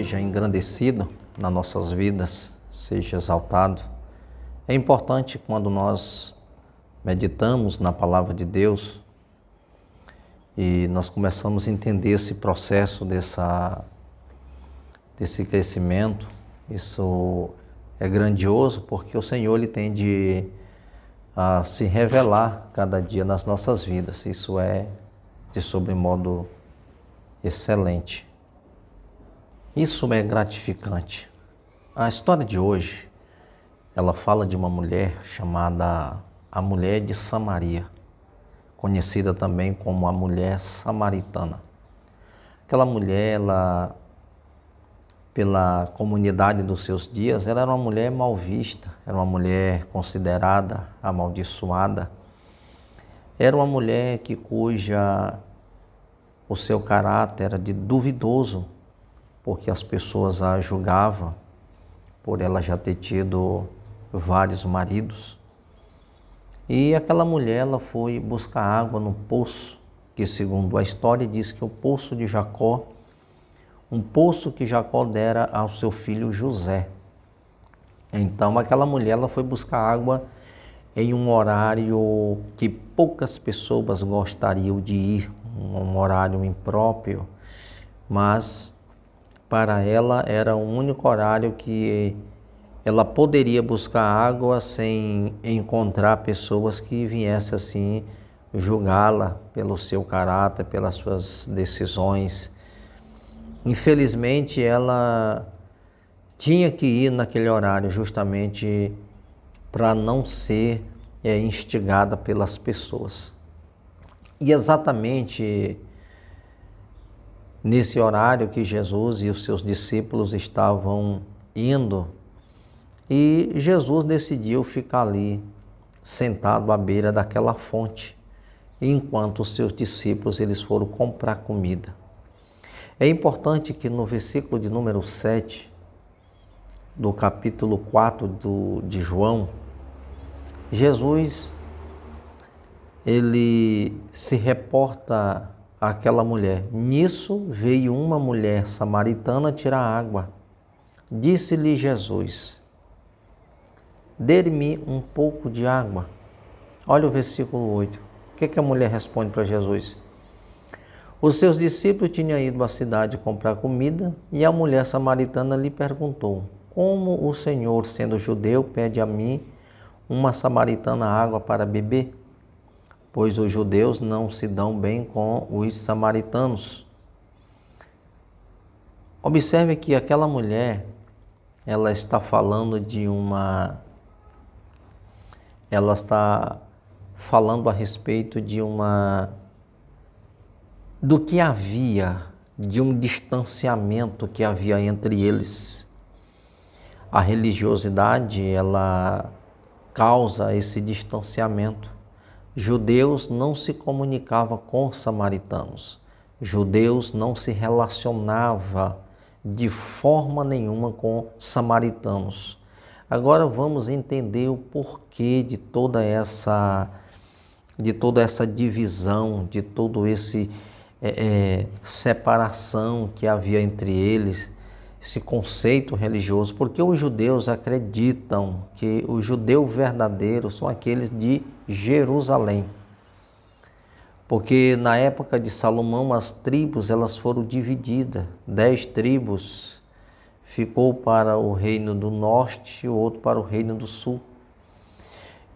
seja engrandecido nas nossas vidas, seja exaltado. É importante quando nós meditamos na palavra de Deus e nós começamos a entender esse processo desse crescimento. Isso é grandioso porque o Senhor ele tende a se revelar cada dia nas nossas vidas. Isso é de sobremodo excelente. Isso é gratificante. A história de hoje, ela fala de uma mulher chamada a Mulher de Samaria, conhecida também como a Mulher Samaritana. Aquela mulher, ela, pela comunidade dos seus dias, ela era uma mulher mal vista, era uma mulher considerada amaldiçoada, era uma mulher cuja o seu caráter era de duvidoso, porque as pessoas a julgavam por ela já ter tido vários maridos. E aquela mulher, ela foi buscar água no poço, que segundo a história diz que é o poço de Jacó, um poço que Jacó dera ao seu filho José. Então aquela mulher, ela foi buscar água em um horário que poucas pessoas gostariam de ir, um horário impróprio, mas para ela era o único horário que ela poderia buscar água sem encontrar pessoas que viessem assim julgá-la pelo seu caráter, pelas suas decisões. Infelizmente, ela tinha que ir naquele horário justamente para não ser instigada pelas pessoas. E exatamente nesse horário que Jesus e os seus discípulos estavam indo, e Jesus decidiu ficar ali, sentado à beira daquela fonte, enquanto os seus discípulos eles foram comprar comida. É importante que no versículo de número 7, do capítulo 4 de João, Jesus ele se reporta àquela mulher. Nisso veio uma mulher samaritana tirar água. Disse-lhe Jesus: dê-me um pouco de água. Olha o versículo 8. O que a mulher responde para Jesus? Os seus discípulos tinham ido à cidade comprar comida e a mulher samaritana lhe perguntou: como o Senhor, sendo judeu, pede a mim, uma samaritana, água para beber? Pois os judeus não se dão bem com os samaritanos. Observe que aquela mulher, ela está falando ela está falando a respeito do que havia, de um distanciamento que havia entre eles. A religiosidade, ela causa esse distanciamento. Judeus não se comunicavam com samaritanos. Judeus não se relacionavam de forma nenhuma com samaritanos. Agora vamos entender o porquê de toda essa divisão, de todo esse separação que havia entre eles, esse conceito religioso, porque os judeus acreditam que o judeu verdadeiro são aqueles de Jerusalém. Porque na época de Salomão as tribos elas foram divididas, 10 tribos ficou para o reino do norte e o outro para o reino do sul.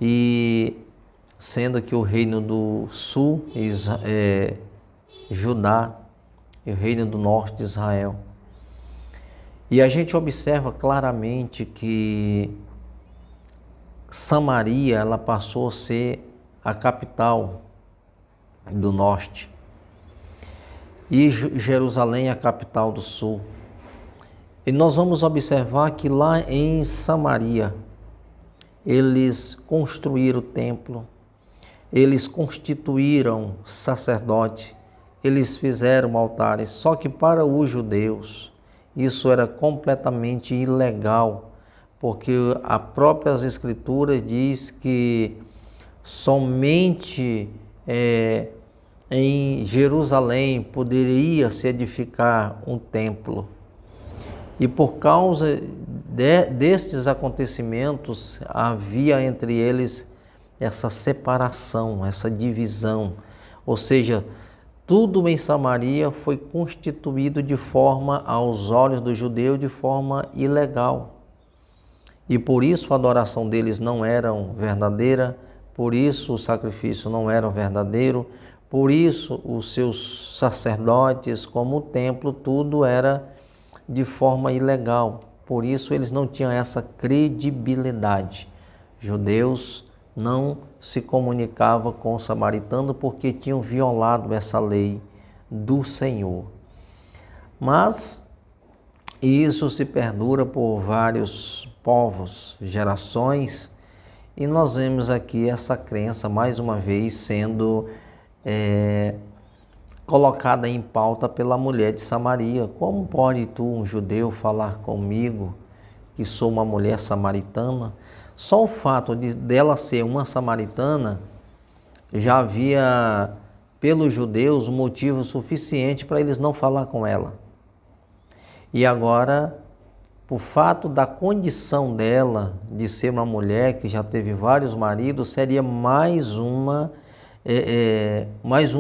E sendo que o reino do sul é Judá e o reino do norte Israel. E a gente observa claramente que Samaria ela passou a ser a capital do norte e Jerusalém a capital do sul. E nós vamos observar que lá em Samaria eles construíram o templo, eles constituíram sacerdote, eles fizeram altares, só que para os judeus isso era completamente ilegal, porque a própria Escritura diz que somente em Jerusalém poderia se edificar um templo. E por causa destes acontecimentos, havia entre eles essa separação, essa divisão. Ou seja, tudo em Samaria foi constituído de forma, aos olhos do judeu, de forma ilegal. E por isso a adoração deles não era verdadeira, por isso o sacrifício não era verdadeiro, por isso os seus sacerdotes, como o templo, tudo era de forma ilegal. Por isso eles não tinham essa credibilidade. Judeus não se comunicavam com o samaritano porque tinham violado essa lei do Senhor. Mas isso se perdura por vários povos, gerações, e nós vemos aqui essa crença mais uma vez sendo colocada em pauta pela mulher de Samaria. Como pode tu, um judeu, falar comigo que sou uma mulher samaritana? Só o fato dela ser uma samaritana já havia, pelos judeus, motivo suficiente para eles não falar com ela. E agora, por fato da condição dela de ser uma mulher que já teve vários maridos, seria mais um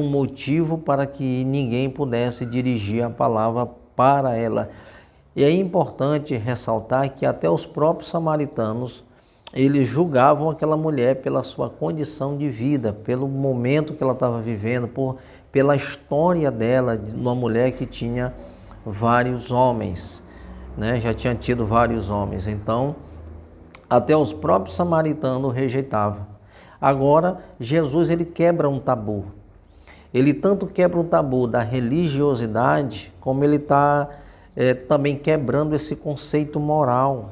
motivo para que ninguém pudesse dirigir a palavra para ela. E é importante ressaltar que até os próprios samaritanos, eles julgavam aquela mulher pela sua condição de vida, pelo momento que ela estava vivendo, pela história dela, de uma mulher que tinha vários homens, né? Já tinha tido vários homens. Então, até os próprios samaritanos rejeitavam. Agora, Jesus, ele quebra um tabu. Ele tanto quebra um tabu da religiosidade, como ele está também quebrando esse conceito moral.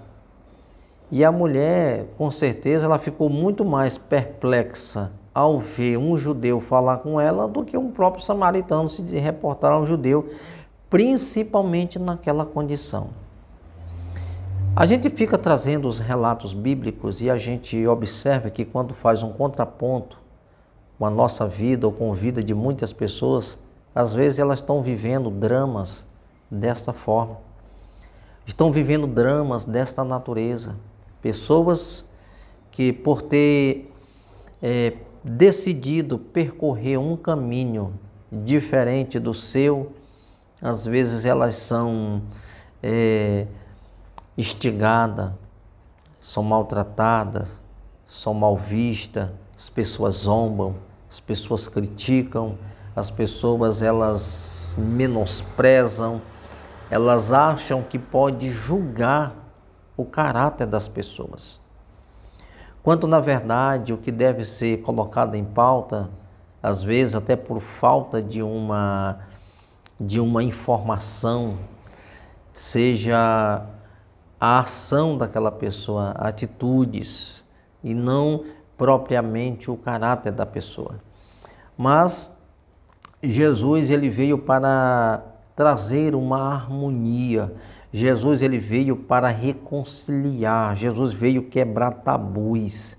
E a mulher, com certeza, ela ficou muito mais perplexa ao ver um judeu falar com ela do que um próprio samaritano se reportar a um judeu, principalmente naquela condição. A gente fica trazendo os relatos bíblicos e a gente observa que quando faz um contraponto com a nossa vida ou com a vida de muitas pessoas, às vezes elas estão vivendo dramas desta forma, estão vivendo dramas desta natureza. Pessoas que, por ter decidido percorrer um caminho diferente do seu, às vezes elas são instigadas, são maltratadas, são mal vistas, as pessoas zombam, as pessoas criticam, as pessoas elas menosprezam, elas acham que pode julgar o caráter das pessoas. Quanto, na verdade, o que deve ser colocado em pauta, às vezes até por falta de uma informação, seja a ação daquela pessoa, atitudes, e não propriamente o caráter da pessoa. Mas Jesus, ele veio para trazer uma harmonia. Jesus, ele veio para reconciliar. Jesus veio quebrar tabus.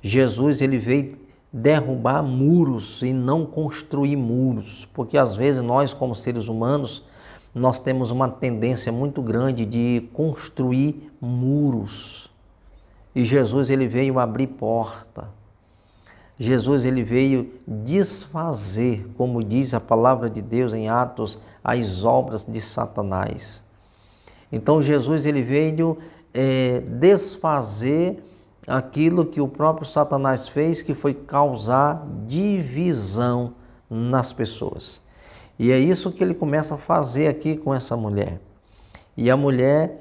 Jesus, ele veio derrubar muros e não construir muros, porque às vezes nós, como seres humanos, nós temos uma tendência muito grande de construir muros. E Jesus, ele veio abrir porta. Jesus, ele veio desfazer, como diz a palavra de Deus em Atos, as obras de Satanás. Então Jesus, ele veio desfazer aquilo que o próprio Satanás fez, que foi causar divisão nas pessoas. E é isso que ele começa a fazer aqui com essa mulher. E a mulher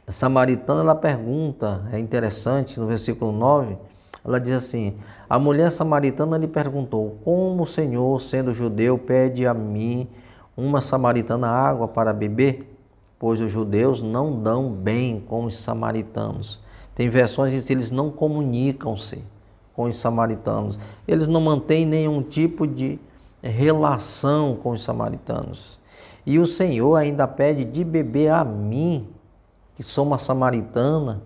samaritana, ela pergunta, é interessante, no versículo 9, ela diz assim: a mulher samaritana lhe perguntou: como o Senhor, sendo judeu, pede a mim, uma samaritana, água para beber? Pois os judeus não dão bem com os samaritanos. Tem versões que dizem que eles não comunicam-se com os samaritanos. Eles não mantêm nenhum tipo de relação com os samaritanos. E o Senhor ainda pede de beber a mim, que sou uma samaritana,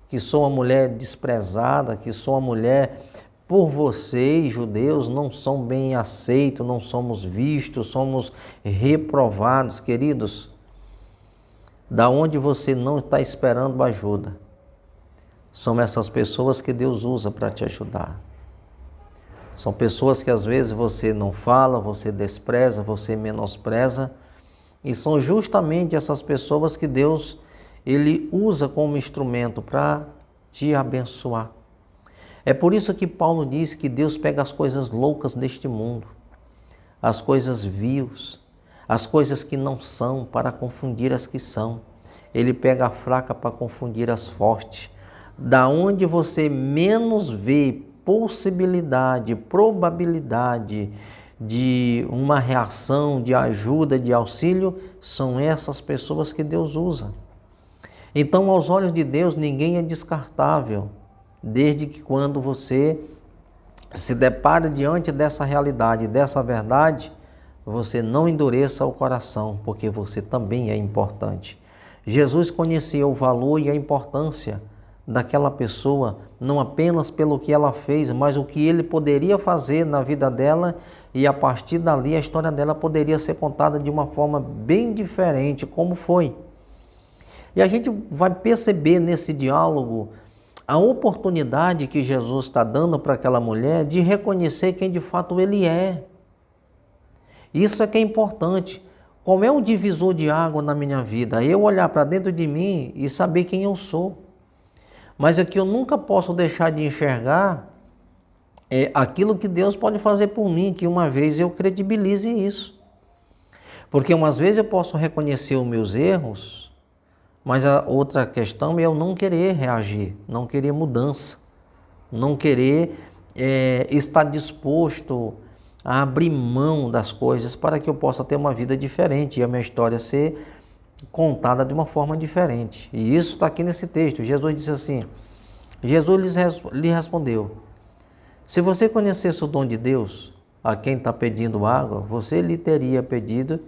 que sou uma mulher desprezada, que sou uma mulher, por vocês, judeus, não são bem aceitos, não somos vistos, somos reprovados, queridos. da onde você não está esperando ajuda. São essas pessoas que Deus usa para te ajudar. São pessoas que às vezes você não fala, você despreza, você menospreza, e são justamente essas pessoas que Deus ele usa como instrumento para te abençoar. É por isso que Paulo diz que Deus pega as coisas loucas deste mundo, as coisas vios, as coisas que não são, para confundir as que são. Ele pega a fraca para confundir as fortes. Da onde você menos vê possibilidade, probabilidade de uma reação, de ajuda, de auxílio, são essas pessoas que Deus usa. Então, aos olhos de Deus, ninguém é descartável, desde que quando você se depara diante dessa realidade, dessa verdade, você não endureça o coração, porque você também é importante. Jesus conhecia o valor e a importância daquela pessoa, não apenas pelo que ela fez, mas o que ele poderia fazer na vida dela, e a partir dali a história dela poderia ser contada de uma forma bem diferente, como foi. E a gente vai perceber nesse diálogo a oportunidade que Jesus está dando para aquela mulher de reconhecer quem de fato ele é. Isso é que é importante. Qual é o divisor de água na minha vida? Eu olhar para dentro de mim e saber quem eu sou. Mas é que eu nunca posso deixar de enxergar aquilo que Deus pode fazer por mim, que uma vez eu credibilize isso. Porque umas vezes eu posso reconhecer os meus erros, mas a outra questão é eu não querer reagir, não querer mudança, não querer estar disposto a abrir mão das coisas para que eu possa ter uma vida diferente e a minha história ser contada de uma forma diferente. E isso está aqui nesse texto. Jesus disse assim, Jesus lhe respondeu, se você conhecesse o dom de Deus, a quem está pedindo água, você lhe teria pedido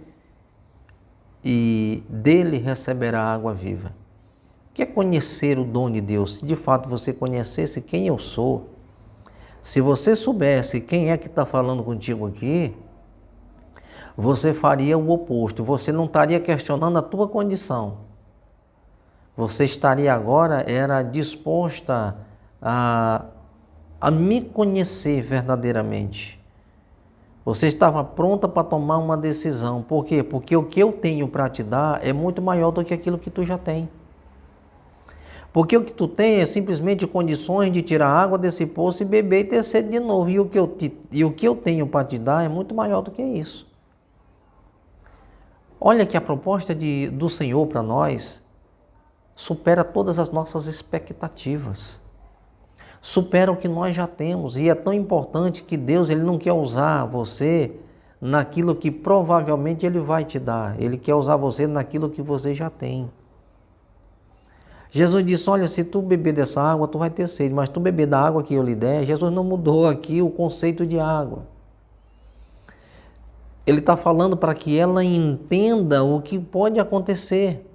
e dele receberá água viva. O que é conhecer o dom de Deus? Se de fato você conhecesse quem eu sou, se você soubesse quem é que está falando contigo aqui, você faria o oposto, você não estaria questionando a tua condição. Você estaria agora disposta a me conhecer verdadeiramente. Você estava pronta para tomar uma decisão. Por quê? Porque o que eu tenho para te dar é muito maior do que aquilo que tu já tem. Porque o que tu tem é simplesmente condições de tirar água desse poço e beber e ter sede de novo. E o que eu tenho para te dar é muito maior do que isso. Olha que a proposta do Senhor para nós supera todas as nossas expectativas. Supera o que nós já temos. E é tão importante que Deus ele não quer usar você naquilo que provavelmente Ele vai te dar. Ele quer usar você naquilo que você já tem. Jesus disse, olha, se tu beber dessa água, tu vai ter sede, mas tu beber da água que eu lhe der, Jesus não mudou aqui o conceito de água. Ele está falando para que ela entenda o que pode acontecer.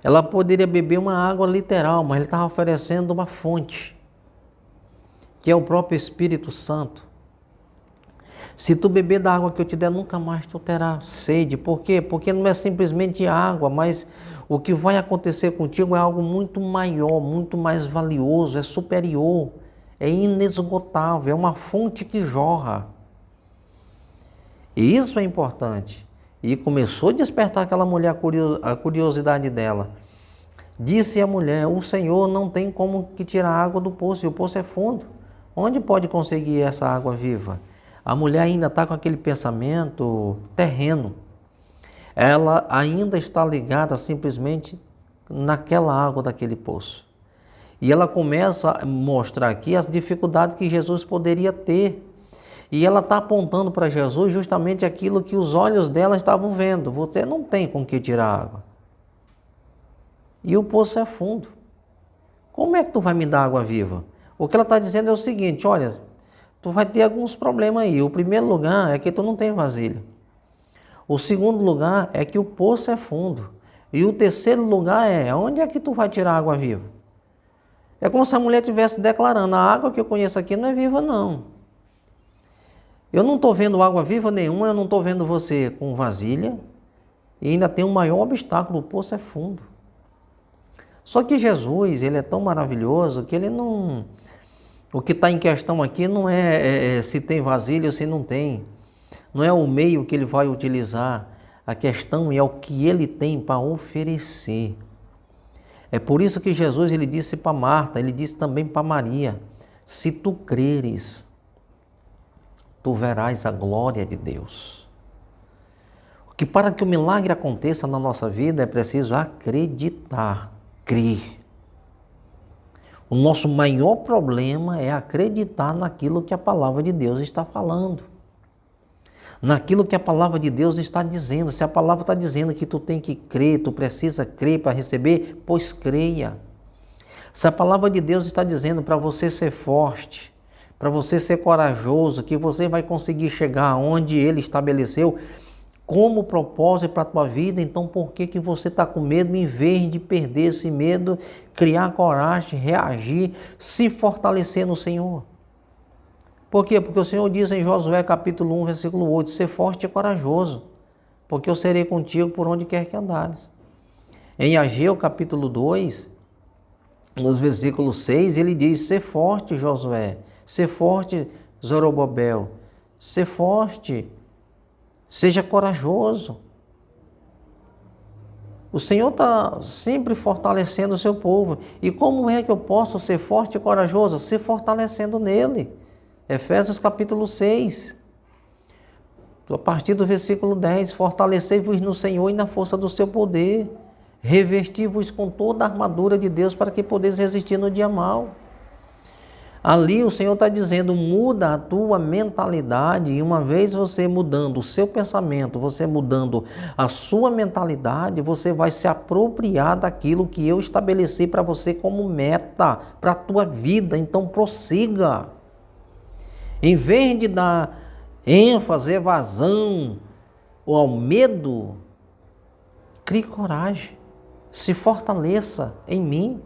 Ela poderia beber uma água literal, mas ele estava oferecendo uma fonte, que é o próprio Espírito Santo. Se tu beber da água que eu te der, nunca mais tu terá sede. Por quê? Porque não é simplesmente água, mas o que vai acontecer contigo é algo muito maior, muito mais valioso, é superior, é inesgotável, é uma fonte que jorra. E isso é importante. E começou a despertar aquela mulher a curiosidade dela. Disse a mulher, o Senhor não tem como que tirar água do poço, e o poço é fundo. Onde pode conseguir essa água viva? A mulher ainda está com aquele pensamento terreno. Ela ainda está ligada simplesmente naquela água daquele poço. E ela começa a mostrar aqui as dificuldades que Jesus poderia ter. E ela está apontando para Jesus justamente aquilo que os olhos dela estavam vendo. Você não tem com que tirar água. E o poço é fundo. Como é que tu vai me dar água viva? O que ela está dizendo é o seguinte, olha, tu vai ter alguns problemas aí. O primeiro lugar é que tu não tem vasilha. O segundo lugar é que o poço é fundo. E o terceiro lugar é, onde é que tu vai tirar água viva? É como se a mulher estivesse declarando, a água que eu conheço aqui não é viva não. Eu não estou vendo água viva nenhuma, eu não estou vendo você com vasilha E ainda tem um maior obstáculo, o poço é fundo. Só que Jesus, ele é tão maravilhoso que ele não... O que está em questão aqui não é se tem vasilha ou se não tem. Não é o meio que ele vai utilizar. A questão é o que ele tem para oferecer. É por isso que Jesus ele disse para Marta, ele disse também para Maria, se tu creres, tu verás a glória de Deus. Que para que o milagre aconteça na nossa vida é preciso acreditar, crer. O nosso maior problema é acreditar naquilo que a palavra de Deus está falando. Naquilo que a palavra de Deus está dizendo. Se a palavra está dizendo que tu tem que crer, tu precisa crer para receber, pois creia. Se a palavra de Deus está dizendo para você ser forte, para você ser corajoso, que você vai conseguir chegar aonde Ele estabeleceu como propósito para a tua vida, então por que você está com medo? Em vez de perder esse medo, criar coragem, reagir, se fortalecer no Senhor. Por quê? Porque o Senhor diz em Josué capítulo 1, versículo 8, ser forte e corajoso, porque eu serei contigo por onde quer que andares. Em Ageu capítulo 2, nos versículos 6, ele diz, ser forte, Josué, ser forte, Zorobabel, ser forte, seja corajoso. O Senhor está sempre fortalecendo o seu povo. E como é que eu posso ser forte e corajoso? Se fortalecendo nele. Efésios capítulo 6. A partir do versículo 10. Fortalecei-vos no Senhor e na força do seu poder. Revesti-vos com toda a armadura de Deus para que podeis resistir no dia mau. Ali o Senhor está dizendo, muda a tua mentalidade, e uma vez você mudando o seu pensamento, você mudando a sua mentalidade, você vai se apropriar daquilo que eu estabeleci para você como meta, para a tua vida, então prossiga. Em vez de dar ênfase, evasão ou ao medo, crie coragem, se fortaleça em mim,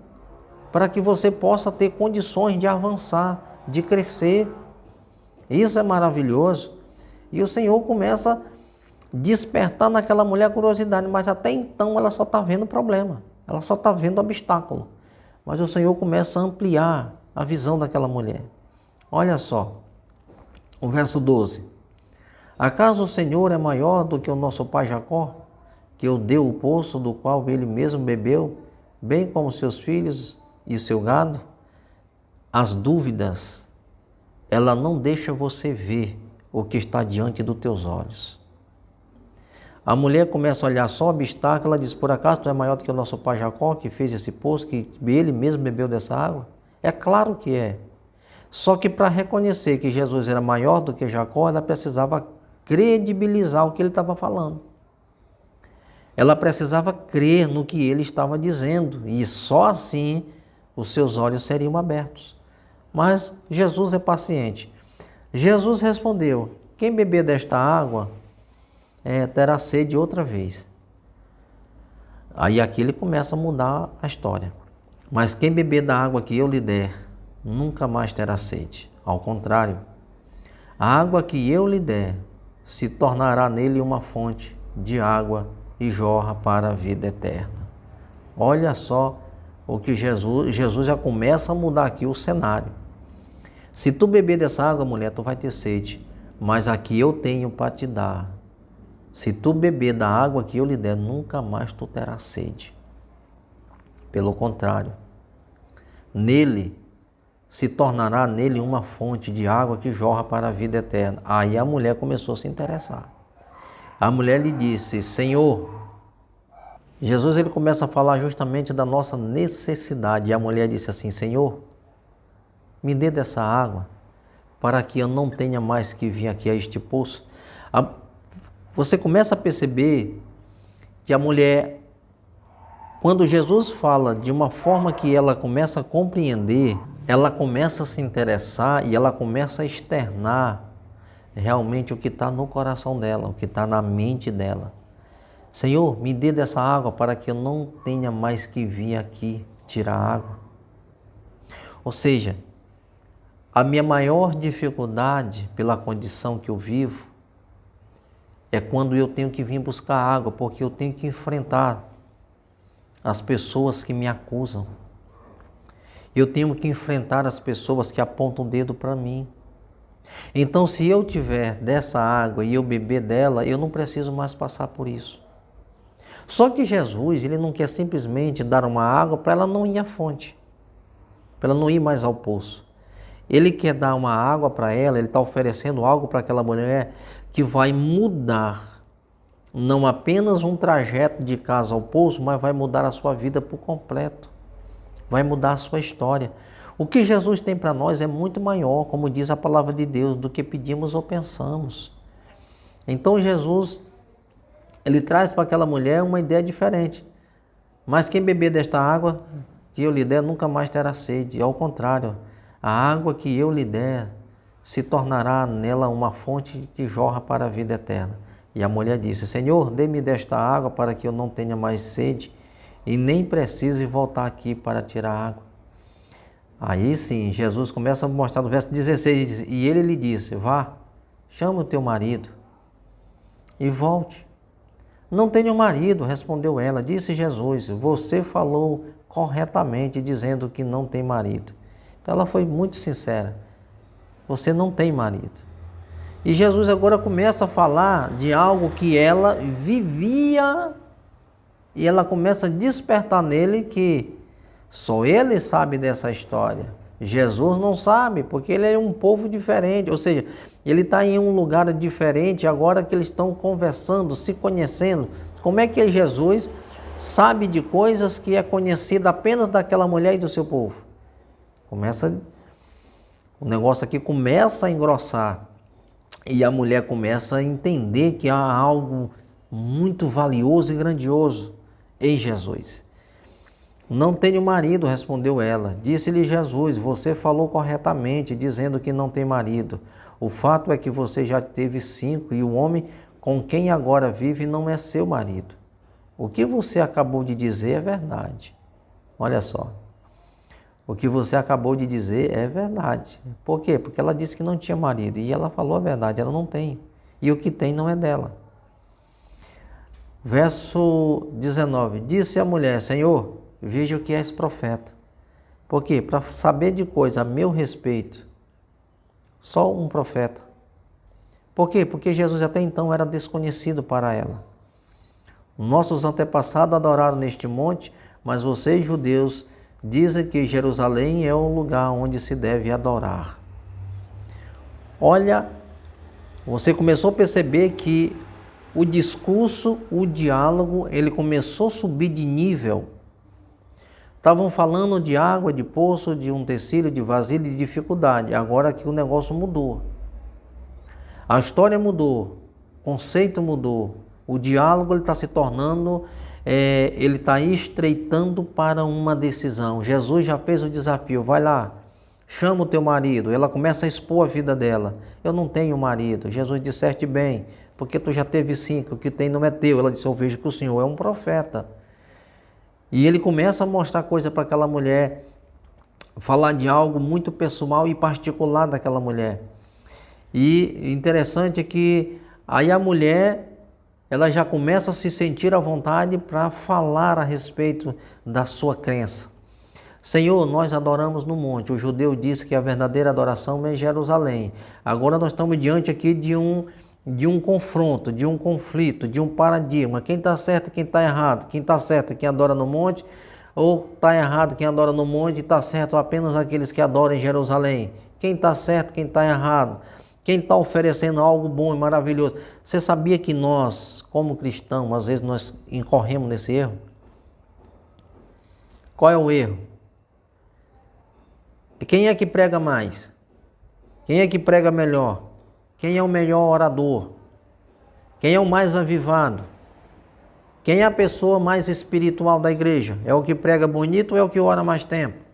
para que você possa ter condições de avançar, de crescer. Isso é maravilhoso. E o Senhor começa a despertar naquela mulher a curiosidade, mas até então ela só está vendo problema, ela só está vendo obstáculo. Mas o Senhor começa a ampliar a visão daquela mulher. Olha só, o verso 12. Acaso o Senhor é maior do que o nosso pai Jacó, que o deu o poço do qual ele mesmo bebeu, bem como seus filhos e o seu gado? As dúvidas, ela não deixa você ver o que está diante dos teus olhos. A mulher começa a olhar só o obstáculo, ela diz, por acaso tu é maior do que o nosso pai Jacó, que fez esse poço, que ele mesmo bebeu dessa água? É claro que é. Só que para reconhecer que Jesus era maior do que Jacó, ela precisava credibilizar o que ele estava falando. Ela precisava crer no que ele estava dizendo, e só assim os seus olhos seriam abertos. Mas Jesus é paciente. Jesus respondeu, quem beber desta água terá sede outra vez. Aí aqui ele começa a mudar a história. Mas quem beber da água que eu lhe der, nunca mais terá sede. Ao contrário, a água que eu lhe der se tornará nele uma fonte de água e jorra para a vida eterna. Olha só o que Jesus já começa a mudar aqui o cenário. Se tu beber dessa água, mulher, tu vai ter sede, mas aqui eu tenho para te dar. Se tu beber da água que eu lhe der, nunca mais tu terás sede. Pelo contrário, nele se tornará nele uma fonte de água que jorra para a vida eterna. Aí a mulher começou a se interessar. A mulher lhe disse, Senhor, Jesus ele começa a falar justamente da nossa necessidade. E a mulher disse assim, Senhor, me dê dessa água para que eu não tenha mais que vir aqui a este poço. Você começa a perceber que a mulher, quando Jesus fala de uma forma que ela começa a compreender, ela começa a se interessar e ela começa a externar realmente o que está no coração dela, o que está na mente dela. Senhor, me dê dessa água para que eu não tenha mais que vir aqui tirar água. Ou seja, a minha maior dificuldade pela condição que eu vivo é quando eu tenho que vir buscar água, porque eu tenho que enfrentar as pessoas que me acusam. Eu tenho que enfrentar as pessoas que apontam o dedo para mim. Então, se eu tiver dessa água e eu beber dela, eu não preciso mais passar por isso. Só que Jesus, ele não quer simplesmente dar uma água para ela não ir à fonte, para ela não ir mais ao poço. Ele quer dar uma água para ela, ele está oferecendo algo para aquela mulher que vai mudar não apenas um trajeto de casa ao poço, mas vai mudar a sua vida por completo. Vai mudar a sua história. O que Jesus tem para nós é muito maior, como diz a palavra de Deus, do que pedimos ou pensamos. Então Jesus, ele traz para aquela mulher uma ideia diferente. Mas quem beber desta água que eu lhe der nunca mais terá sede. Ao contrário, a água que eu lhe der se tornará nela uma fonte que jorra para a vida eterna. E a mulher disse: Senhor, dê-me desta água para que eu não tenha mais sede e nem precise voltar aqui para tirar água. Aí sim, Jesus começa a mostrar no verso 16, e ele lhe disse: vá, chama o teu marido e volte. Não tenho marido, respondeu ela. Disse Jesus: você falou corretamente dizendo que não tem marido. Então ela foi muito sincera: você não tem marido. E Jesus agora começa a falar de algo que ela vivia, e ela começa a despertar nele que só ele sabe dessa história. Jesus não sabe, porque ele é um povo diferente, ou seja, ele está em um lugar diferente agora que eles estão conversando, se conhecendo. Como é que Jesus sabe de coisas que é conhecida apenas daquela mulher e do seu povo? O negócio aqui começa a engrossar e a mulher começa a entender que há algo muito valioso e grandioso em Jesus. Não tenho marido, respondeu ela. Disse-lhe Jesus: você falou corretamente, dizendo que não tem marido. O fato é que você já teve 5 e o homem com quem agora vive não é seu marido. O que você acabou de dizer é verdade. Olha só. O que você acabou de dizer é verdade. Por quê? Porque ela disse que não tinha marido e ela falou a verdade, ela não tem. E o que tem não é dela. Verso 19. Disse a mulher: Senhor, vejo que és profeta. Por quê? Para saber de coisa a meu respeito, só um profeta. Por quê? Porque Jesus até então era desconhecido para ela. Nossos antepassados adoraram neste monte, mas vocês, judeus, dizem que Jerusalém é o lugar onde se deve adorar. Olha, você começou a perceber que o discurso, o diálogo, ele começou a subir de nível. Estavam falando de água, de poço, de um utensílio, de vasilha, de dificuldade. Agora que o negócio mudou. A história mudou, o conceito mudou. O diálogo está se tornando, ele está estreitando para uma decisão. Jesus já fez o desafio: vai lá, chama o teu marido. Ela começa a expor a vida dela. Eu não tenho marido. Jesus disseste bem, porque tu já teve 5, o que tem não é teu. Ela disse: eu vejo que o Senhor é um profeta. E ele começa a mostrar coisa para aquela mulher, falar de algo muito pessoal e particular daquela mulher. E interessante é que aí a mulher, ela já começa a se sentir à vontade para falar a respeito da sua crença. Senhor, nós adoramos no monte. O judeu disse que a verdadeira adoração é em Jerusalém. Agora nós estamos diante aqui de um confronto, de um conflito, de um paradigma. Quem está certo e quem está errado? Quem está certo é quem adora no monte, ou está errado quem adora no monte e está certo apenas aqueles que adoram em Jerusalém? Quem está certo, quem está errado? Quem está oferecendo algo bom e maravilhoso? Você sabia que nós, como cristãos, às vezes nós incorremos nesse erro? Qual é o erro? E quem é que prega mais? Quem é que prega melhor? Quem é o melhor orador? Quem é o mais avivado? Quem é a pessoa mais espiritual da igreja? É o que prega bonito ou é o que ora mais tempo?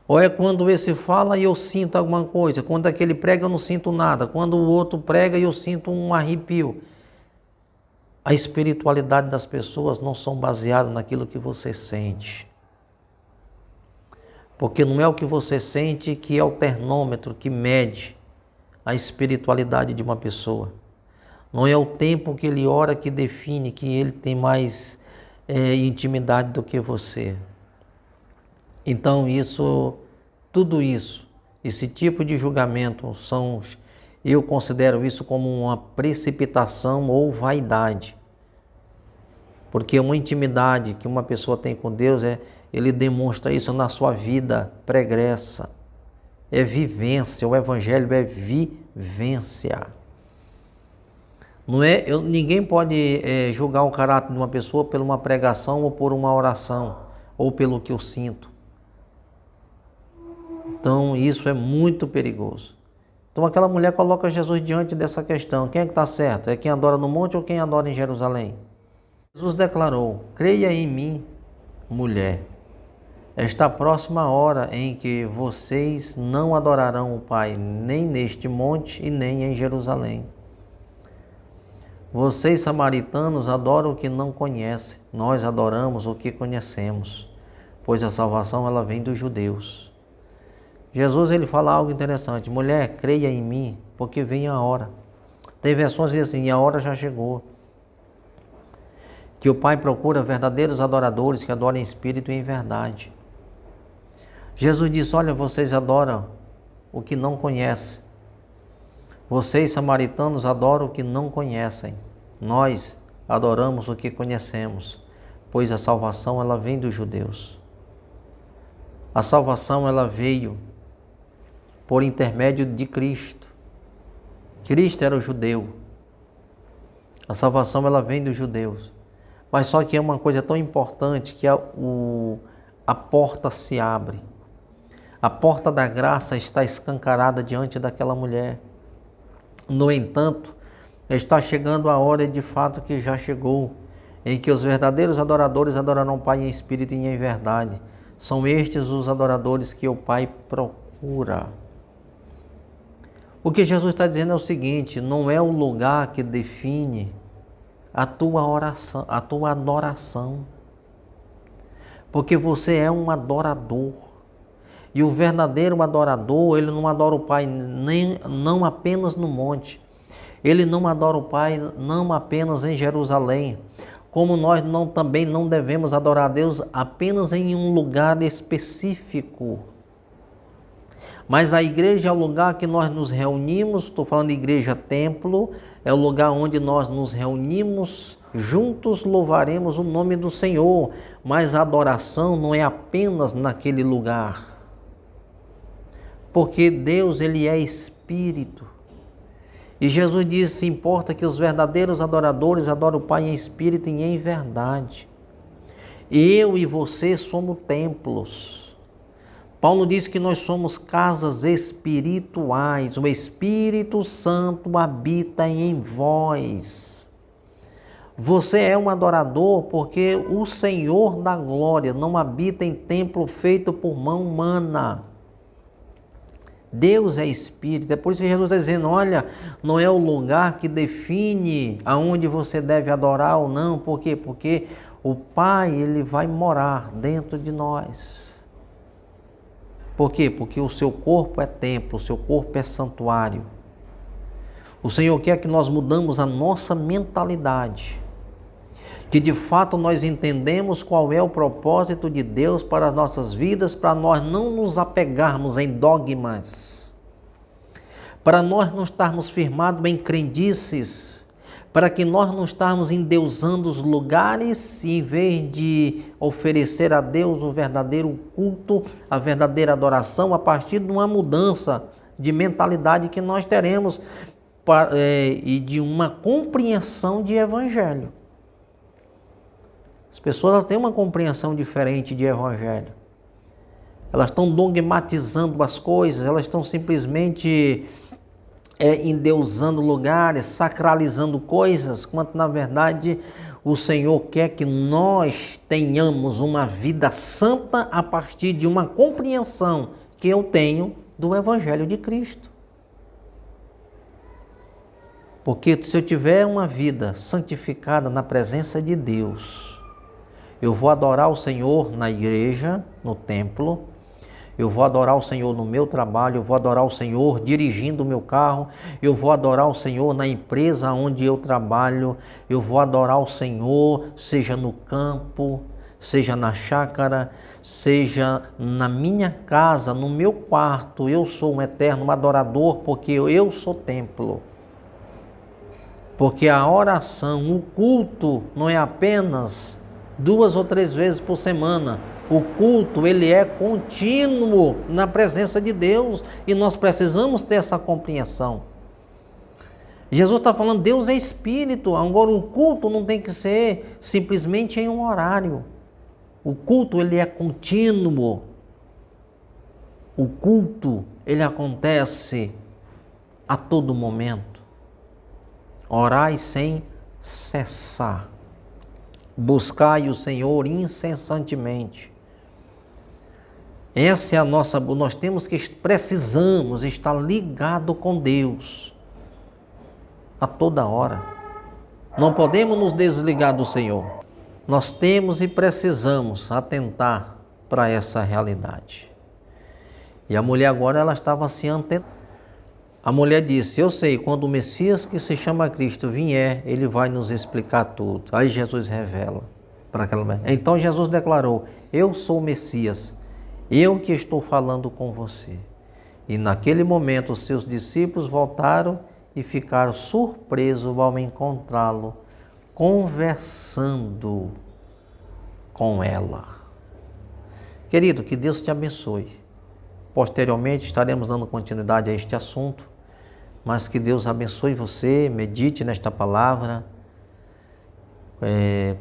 Ou é quando esse fala e eu sinto alguma coisa? Quando aquele prega eu não sinto nada. Quando o outro prega eu sinto um arrepio. A espiritualidade das pessoas não são baseadas naquilo que você sente. Porque não é o que você sente que é o termômetro que mede a espiritualidade de uma pessoa. Não é o tempo que ele ora que define que ele tem mais intimidade do que você. Então tudo isso, esse tipo de julgamento eu considero isso como uma precipitação ou vaidade. Porque uma intimidade que uma pessoa tem com Deus, ele demonstra isso na sua vida pregressa. É vivência, o Evangelho é vivência. Ninguém pode julgar o caráter de uma pessoa por uma pregação ou por uma oração, ou pelo que eu sinto. Então isso é muito perigoso. Então aquela mulher coloca Jesus diante dessa questão. Quem é que está certo? É quem adora no monte ou quem adora em Jerusalém? Jesus declarou: creia em mim, mulher. Está próxima a hora em que vocês não adorarão o Pai nem neste monte e nem em Jerusalém. Vocês, samaritanos, adoram o que não conhecem. Nós adoramos o que conhecemos, pois a salvação ela vem dos judeus. Jesus ele fala algo interessante: mulher, creia em mim, porque vem a hora. Tem versões que dizem assim: a hora já chegou. Que o Pai procura verdadeiros adoradores que adorem em espírito e em verdade. Jesus disse: olha, vocês adoram o que não conhecem. Vocês, samaritanos, adoram o que não conhecem. Nós adoramos o que conhecemos, pois a salvação ela vem dos judeus. A salvação ela veio por intermédio de Cristo. Cristo era o judeu. A salvação ela vem dos judeus. Mas só que é uma coisa tão importante que a porta se abre. A porta da graça está escancarada diante daquela mulher. No entanto, está chegando a hora de fato que já chegou, em que os verdadeiros adoradores adorarão o Pai em espírito e em verdade. São estes os adoradores que o Pai procura. O que Jesus está dizendo é o seguinte: não é o lugar que define a tua oração, a tua adoração. Porque você é um adorador. E o verdadeiro adorador, ele não adora o Pai não apenas no monte. Ele não adora o Pai não apenas em Jerusalém. Como nós também não devemos adorar a Deus apenas em um lugar específico. Mas a igreja é o lugar que nós nos reunimos, estou falando de igreja templo, é o lugar onde nós nos reunimos, juntos louvaremos o nome do Senhor. Mas a adoração não é apenas naquele lugar. Porque Deus ele é Espírito. E Jesus disse: importa que os verdadeiros adoradores adorem o Pai em Espírito e em verdade. Eu e você somos templos. Paulo diz que nós somos casas espirituais. O Espírito Santo habita em vós. Você é um adorador porque o Senhor da glória não habita em templo feito por mão humana. Deus é Espírito. É por isso que Jesus está dizendo: olha, não é o lugar que define aonde você deve adorar ou não. Por quê? Porque o Pai ele vai morar dentro de nós. Por quê? Porque o seu corpo é templo, o seu corpo é santuário. O Senhor quer que nós mudamos a nossa mentalidade. Que de fato nós entendemos qual é o propósito de Deus para as nossas vidas, para nós não nos apegarmos em dogmas, para nós não estarmos firmados em crendices, para que nós não estarmos endeusando os lugares e em vez de oferecer a Deus o verdadeiro culto, a verdadeira adoração, a partir de uma mudança de mentalidade que nós teremos e de uma compreensão de evangelho. As pessoas têm uma compreensão diferente de evangelho. Elas estão dogmatizando as coisas, elas estão simplesmente endeusando lugares, sacralizando coisas, quando na verdade o Senhor quer que nós tenhamos uma vida santa a partir de uma compreensão que eu tenho do evangelho de Cristo. Porque se eu tiver uma vida santificada na presença de Deus, eu vou adorar o Senhor na igreja, no templo, eu vou adorar o Senhor no meu trabalho, eu vou adorar o Senhor dirigindo o meu carro, eu vou adorar o Senhor na empresa onde eu trabalho, eu vou adorar o Senhor, seja no campo, seja na chácara, seja na minha casa, no meu quarto. Eu sou um eterno adorador, porque eu sou templo. Porque a oração, o culto, não é apenas 2 ou 3 vezes por semana. O culto, ele é contínuo na presença de Deus, e nós precisamos ter essa compreensão. Jesus está falando, Deus é Espírito. Agora o culto não tem que ser simplesmente em um horário. O culto, ele é contínuo. O culto, ele acontece a todo momento. Orai sem cessar. Buscai o Senhor incessantemente. Essa é a nossa... Nós precisamos estar ligado com Deus a toda hora. Não podemos nos desligar do Senhor. Nós temos e precisamos atentar para essa realidade. E a mulher agora, ela estava se antenando. A mulher disse, eu sei, quando o Messias, que se chama Cristo, vier, ele vai nos explicar tudo. Aí Jesus revela para aquela mulher. Então Jesus declarou, eu sou o Messias, eu que estou falando com você. E naquele momento os seus discípulos voltaram e ficaram surpresos ao encontrá-lo conversando com ela. Querido, que Deus te abençoe. Posteriormente estaremos dando continuidade a este assunto, mas que Deus abençoe você, medite nesta palavra,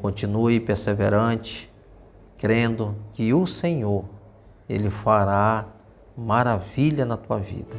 continue perseverante, crendo que o Senhor, Ele fará maravilha na tua vida.